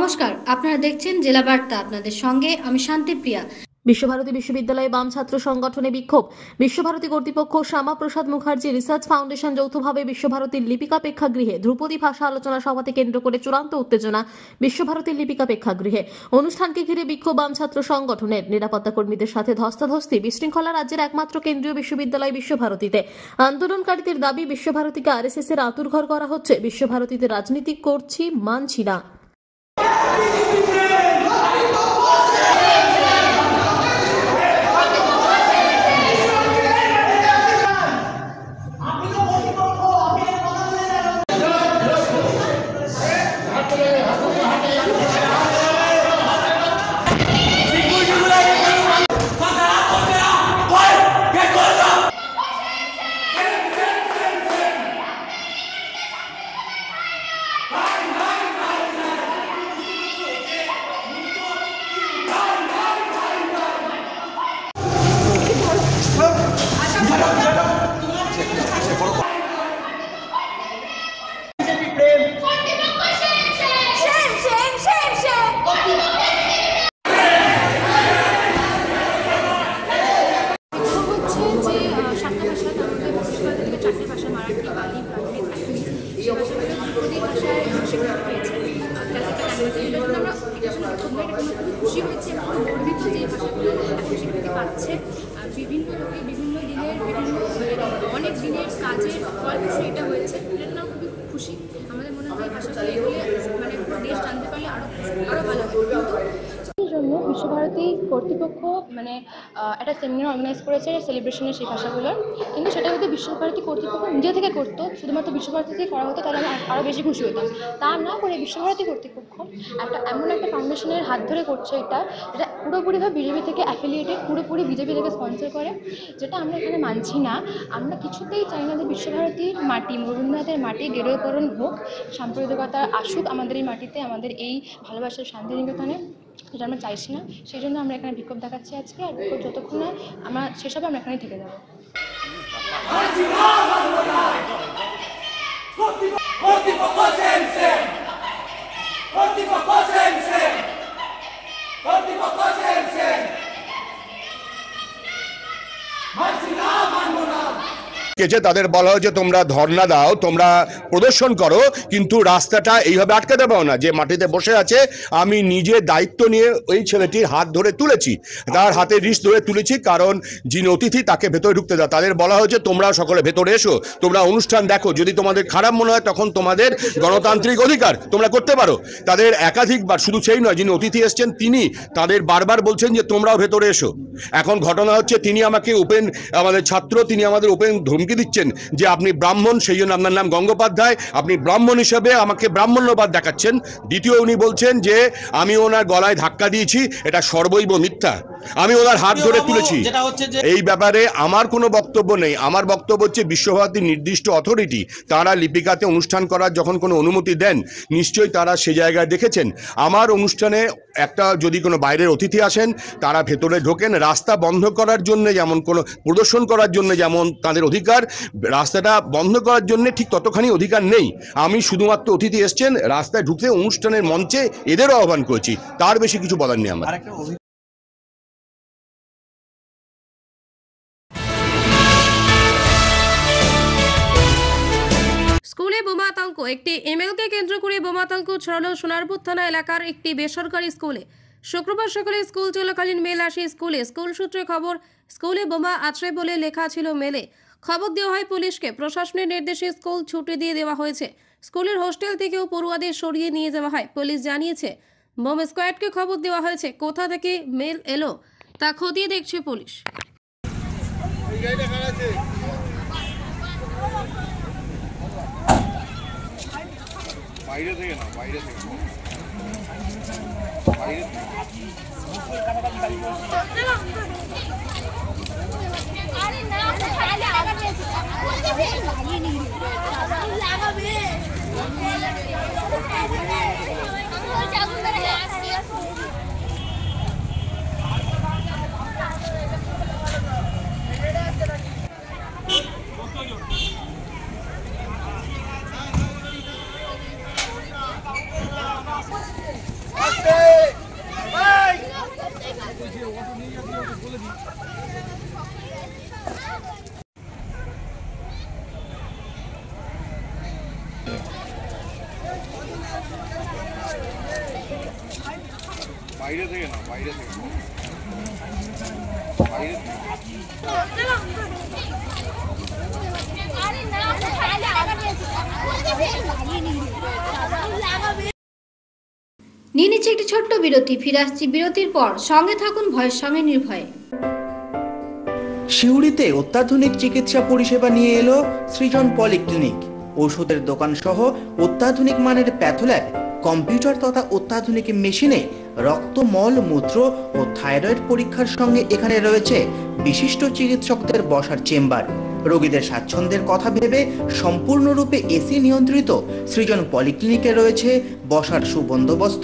নমস্কার, আপনারা দেখছেন জেলা বার্তা। আপনাদের সঙ্গে আমি শান্তিপ্রিয়া। বিশ্বভারতী বিশ্ববিদ্যালয়ে বাম ছাত্র সংগঠনে বিক্ষোভ। বিশ্বভারতী কর্তৃপক্ষ শ্যামাপ্রসাদ মুখার্জি রিসার্চ ফাউন্ডেশন যৌথভাবে বিশ্বভারতীর লিপিকা প্রেক্ষাগৃহে ধ্রুপদী ভাষা আলোচনা সভাকে কেন্দ্র করে চূড়ান্ত উত্তেজনা বিশ্বভারতীর লিপিকা প্রেক্ষাগৃহে। অনুষ্ঠানকে ঘিরে বিক্ষোভ বাম ছাত্র সংগঠনের। নিরাপত্তা কর্মীদের সাথে ধস্তাধস্তি। বিশৃঙ্খলা রাজ্যের একমাত্র কেন্দ্রীয় বিশ্ববিদ্যালয় বিশ্বভারতীতে। আন্দোলনকারীদের দাবি বিশ্বভারতীকে আরএসএস এর আঁতুড়ঘর করা হচ্ছে। বিশ্বভারতীতে রাজনীতি করছি, মানছি না। খুশি হয়েছে এবং গর্বিত যে এই ভাষাগুলো স্বীকৃতি পাচ্ছে। বিভিন্ন লোকে বিভিন্ন দিনের অনেক দিনের কাজের ফল এটা হয়েছে, এটা খুবই খুশি। আমাদের মনে হয় ভাষাগুলি মানে পুরো দেশ জানতে পারলে আরও ভালো হবে। এই জন্য বিশ্বভারতী কর্তৃপক্ষ মানে একটা সেমিনার অর্গানাইজ করেছে সেলিব্রেশনের সেই ভাষাগুলোর, কিন্তু সেটা যদি বিশ্বভারতী কর্তৃপক্ষ নিজে থেকে করতো, শুধুমাত্র বিশ্বভারতী থেকে করা হতো, তাহলে আমি আরও বেশি খুশি হতাম। তা না করে বিশ্বভারতী কর্তৃপক্ষ এমন একটা ফাউন্ডেশনের হাত ধরে করছে এটা পুরোপুরিভাবে বিজেপি থেকে অ্যাফিলিয়েটেড, পুরোপুরি বিজেপি থেকে স্পন্সর করে, যেটা আমরা এখানে মানছি না। আমরা কিছুতেই চাই না যে বিশ্বভারতীর মাটি, রবীন্দ্রনাথের মাটি গেরুয়াকরণ হোক, সাম্প্রদায়িকতা আসুক আমাদের এই মাটিতে, আমাদের এই ভালোবাসার শান্তিনিকেতনে। এটা আমরা চাইছি না, সেই জন্য আমরা এখানে বিক্ষোভ দেখাচ্ছি আজকে। আর বিক্ষোভ যতক্ষণ না আমরা শেষ হবে, আমরা এখানেই থেকে যাবো। তাদের বলা হয়েছে তোমরা ধর্ণা দাও, তোমরা প্রদর্শন করো, কিন্তু রাস্তাটা এইভাবে আটকে দেবো না। যে মাটিতে বসে আছে, আমি নিজে দায়িত্ব নিয়ে ওই ছেলেটির হাত ধরে তুলেছি, তার হাতে রিস্ট ধরে তুলেছি, কারণ যিনি অতিথি তাকে ভেতরে ঢুকতে দাও। তাদের বলা হয়েছে তোমরা সকলে ভেতরে এসো, তোমরা অনুষ্ঠান দেখো, যদি তোমাদের খারাপ মনে হয় তখন তোমাদের গণতান্ত্রিক অধিকার তোমরা করতে পারো। তাদের একাধিকবার, শুধু সেই নয়, যিনি অতিথি এসছেন তিনি তাদের বারবার বলছেন যে তোমরাও ভেতরে এসো। এখন ঘটনা হচ্ছে তিনি আমাকে আমাদের ছাত্র, তিনি আমাদের ধমকি দিচ্ছেন যে আপনি ব্রাহ্মণ, সেই জন্য আপনার নাম গঙ্গোপাধ্যায়, আপনি ব্রাহ্মণ হিসেবে আমাকে ব্রাহ্মণ্যবাদ দেখাচ্ছেন। দ্বিতীয় উনি বলছেন যে আমি ওনার গলায় ধাক্কা দিয়েছি, এটা সর্বৈব মিথ্যা, আমি ওনার হাত ধরে তুলেছি। এই ব্যাপারে আমার কোনো বক্তব্য নেই। আমার বক্তব্য হচ্ছে বিশ্বভারতীর নির্দিষ্ট অথরিটি, তারা লিপিকাতে অনুষ্ঠান করার যখন কোনো অনুমতি দেন, নিশ্চয়ই তারা সে জায়গায় দেখেছেন। আমার অনুষ্ঠানে যদি কোনো বাইরের অতিথি আসেন, তারা ভেতরে ঢোকেন। রাস্তা বন্ধ করার জন্য যেমন কোনো প্রদর্শন করার জন্য যেমন তাদের অধিকার, রাস্তাটা বন্ধ করার জন্য ঠিক ততখানি অধিকার নেই। আমি শুধুমাত্র অতিথি এসছেন, রাস্তায় ঢুকতে অনুষ্ঠানের মঞ্চে এদেরও আহ্বান করেছি, তার বেশি কিছু বলার নেই আমার। স্কুলে বোমা আতঙ্ক। একটি এমএলকে কেন্দ্র করে বোমা আতঙ্ক ছড়ানো সোনারপুর থানা এলাকার একটি বেসরকারি স্কুলে। শুক্রবার সকালে স্কুল চলাকালীন মেল আসে স্কুলে। স্কুল সূত্রে খবর, স্কুলে বোমা আছে বলে লেখা ছিল মেলে। খবর দেওয়া হয় পুলিশকে। প্রশাসনের নির্দেশে স্কুল ছুটি দিয়ে দেওয়া হয়েছে। স্কুলের হোস্টেল থেকেও পড়ুয়াদের সরিয়ে নিয়ে যাওয়া হয়। পুলিশ জানিয়েছে বোম স্কোয়াডকে খবর দেওয়া হয়েছে। কোথা থেকে মেল এলো তা খতিয়ে দেখছে পুলিশ। বাইরে থেকে না, বাইরে থেকে বাইরে থেকে না, বাইরে থেকে নিয়ে নিচ্ছে একটি ছোট্ট বিরতি, ফিরে আসছি বিরতির পর। সঙ্গে থাকুন ভয়ের সঙ্গে নির্ভয়ে। সিউড়িতে অত্যাধুনিক চিকিৎসা পরিষেবা নিয়ে এলো সৃজন পলিক্লিনিক। ওষুধের দোকান সহ অত্যাধুনিক মানের প্যাথোল্যাব, কম্পিউটার তথা অত্যাধুনিক মেশিনে রক্ত, মল, মূত্র ও থাইরয়েড পরীক্ষার সঙ্গে এখানে রয়েছে বিশিষ্ট চিকিৎসকদের বসার চেম্বার। রোগীদের স্বাচ্ছন্দ্যের কথা ভেবে সম্পূর্ণরূপে এসি নিয়ন্ত্রিত সৃজন পলিক্লিনিকে রয়েছে বসার সুবন্দোবস্ত,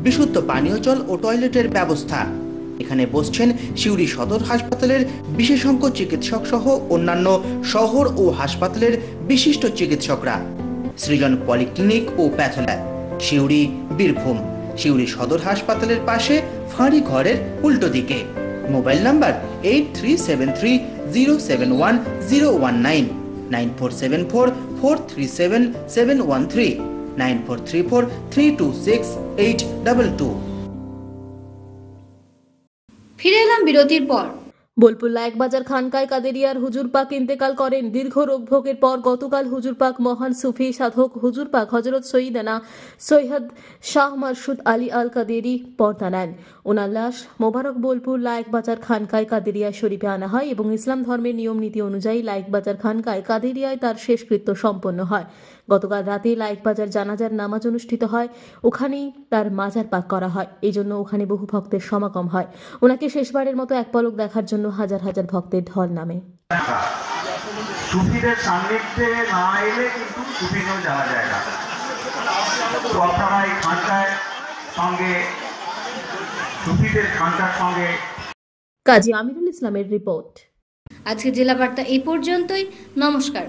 বিশুদ্ধ পানীয় জল ও টয়লেটের ব্যবস্থা। এখানে বসছেন সিউড়ি সদর হাসপাতালের বিশেষজ্ঞ চিকিৎসক সহ অন্যান্য শহর ও হাসপাতালের বিশিষ্ট চিকিৎসকরা। সৃজন পলিক্লিনিক ও প্যাথোল্যাব, সিউড়ি, বীরভূম। সিউড়ি সদর হাসপাতালের পাশে ফাঁড়ি ঘরের উল্টো দিকে। Mobile number 8373071019, 9474437713, 9434326822। ফিরে এলাম বিরতির পর। বোলপুর লায়কবাজার খানকায় কাদেরিয়ার হুজুর পাক ইন্তেকাল করেন। দীর্ঘ রোগভোগের পর গতকাল হুজুর পাক মহান সুফি সাধক হুজুর পাক হজরত সৈয়দনা সৈয়দ শাহ মারশুদ আলী আল কাদেরি পর্দা নেন। ওনার লাশ মোবারক বোলপুর লায়কবাজার খানকায় কাদেরিয়া শরীফে আনা হয় এবং ইসলাম ধর্মের নিয়ম নীতি অনুযায়ী লায়কবাজার খানকায় কাদেরিয়ায় তার শেষকৃত্য সম্পন্ন হয়। গতকাল রাতে লায়কবাজার জানাজার নামাজ অনুষ্ঠিত হয়, ওখানেই তার মাজার পাক করা হয়। এই জন্য ওখানে বহু ভক্তের সমাগম হয়। ওনাকে শেষবারের মতো এক পলক দেখার জন্য হাজার হাজার ভক্তের ঢল নামে। সুফিদের সান্নিধ্যে না এলে কিন্তু সুফিতেও যাওয়া যায় না। তো আপনারা এই খানকার সঙ্গে, সুফিদের খানকার সঙ্গে। কাজী আমিরুল ইসলামের রিপোর্ট। আজকে জেলা বার্তা এই পর্যন্তই। নমস্কার।